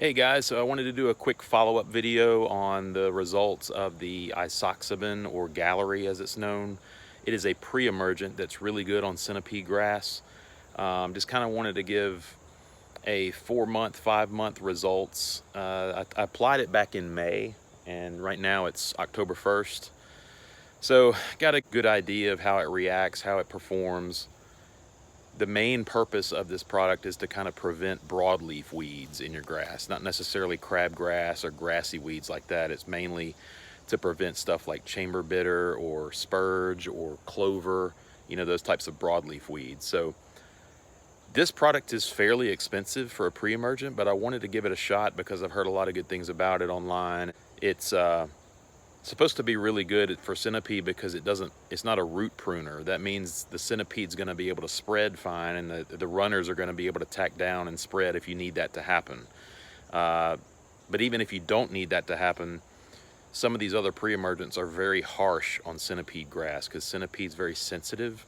Hey guys, so I wanted to do a quick follow-up video on the results of the Isoxaben, or gallery as it's known. It is a pre-emergent that's really good on centipede grass. Just kind of wanted to give a 4-month, 5-month results. I applied it back in May, and right now it's October 1st. So got a good idea of how it reacts, how it performs. The main purpose of this product is to kind of prevent broadleaf weeds in your grass, not necessarily crabgrass or grassy weeds like that. It's mainly to prevent stuff like chamber bitter or spurge or clover, those types of broadleaf weeds. So this product is fairly expensive for a pre-emergent, but I wanted to give it a shot because I've heard a lot of good things about it online. It's supposed to be really good for centipede because it's not a root pruner. That means the centipede's going to be able to spread fine, and the runners are going to be able to tack down and spread if you need that to happen. But even if you don't need that to happen, some of these other pre-emergents are very harsh on centipede grass because centipede's very sensitive.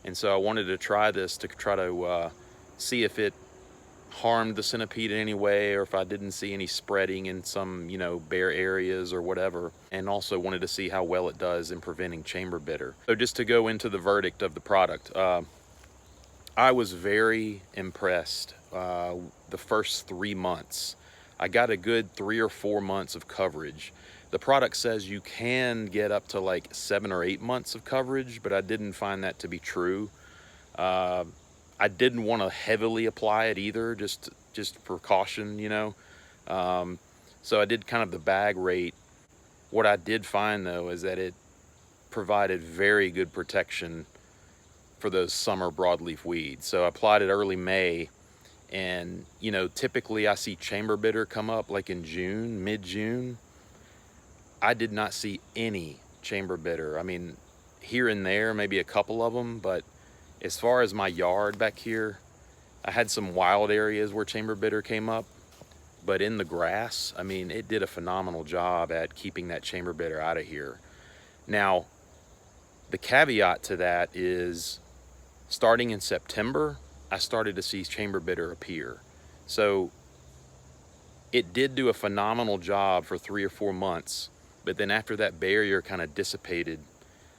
And so I wanted to try this to try to see if it harmed the centipede in any way, or if I didn't see any spreading in some bare areas or whatever, and also wanted to see how well it does in preventing chamber bitter. So just to go into the verdict of the product, I was very impressed. The first 3 months I got a good 3 or 4 months of coverage. The product says you can get up to like 7 or 8 months of coverage, but I didn't find that to be true. I didn't want to heavily apply it either, just precaution, So I did kind of the bag rate. What I did find though is that it provided very good protection for those summer broadleaf weeds. So I applied it early May, and typically I see chamber bitter come up like in June, mid-June. I did not see any chamber bitter. I mean, here and there, maybe a couple of them, but as far as my yard back here, I had some wild areas where chamber bitter came up, but in the grass, I mean, it did a phenomenal job at keeping that chamber bitter out of here. Now, the caveat to that is starting in September, I started to see chamber bitter appear. So it did do a phenomenal job for 3 or 4 months, but then after that barrier kind of dissipated,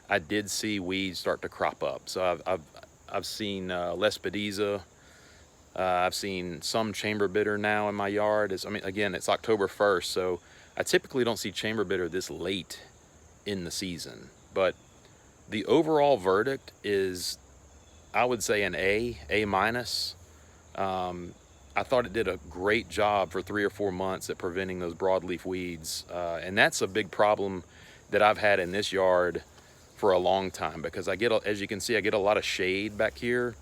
I did see weeds start to crop up. So I've seen Lespedeza. I've seen some chamber bitter now in my yard. Again, it's October 1st, so I typically don't see chamber bitter this late in the season. But the overall verdict is, I would say, an A minus. I thought it did a great job for 3 or 4 months at preventing those broadleaf weeds. And that's a big problem that I've had in this yard for a long time, because as you can see, I get a lot of shade back here,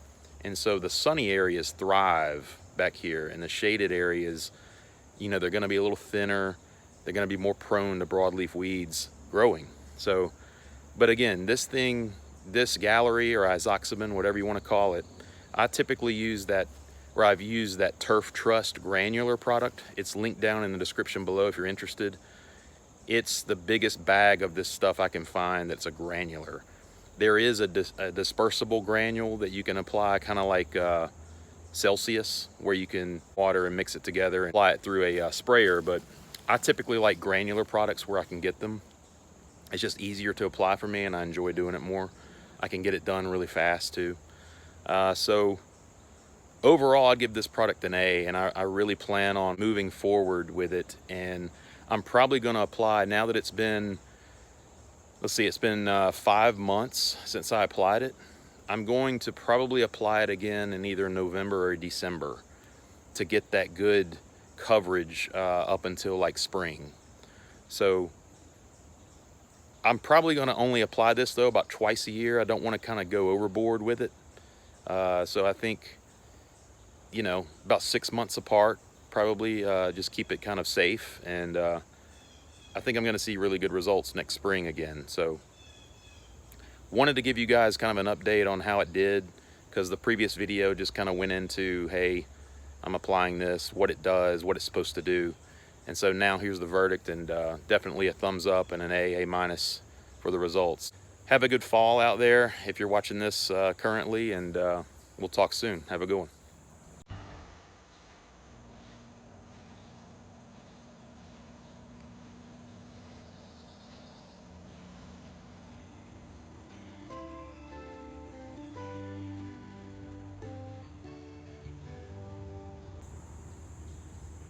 and so the sunny areas thrive back here, and the shaded areas, they're going to be a little thinner. They're going to be more prone to broadleaf weeds growing. So, but again, this gallery or Isoxaben, whatever you want to call it, I typically use that, or I've used that Turf Trust granular product. It's linked down in the description below if you're interested. It's the biggest bag of this stuff I can find that's a granular. There is a dispersible granule that you can apply, kind of like Celsius, where you can water and mix it together and apply it through a sprayer. But I typically like granular products where I can get them. It's just easier to apply for me, and I enjoy doing it more. I can get it done really fast too. So overall, I'd give this product an A, and I really plan on moving forward with it. And I'm probably going to apply, now that it's been, it's been 5 months since I applied it. I'm going to probably apply it again in either November or December to get that good coverage up until like spring. So I'm probably going to only apply this though about twice a year. I don't want to kind of go overboard with it. So I think, about 6 months apart, probably just keep it kind of safe. And I think I'm going to see really good results next spring again. So wanted to give you guys kind of an update on how it did, because the previous video just kind of went into, hey, I'm applying this, what it does, what it's supposed to do. And so now here's the verdict, and definitely a thumbs up and an A minus for the results. Have a good fall out there if you're watching this currently, and we'll talk soon. Have a good one.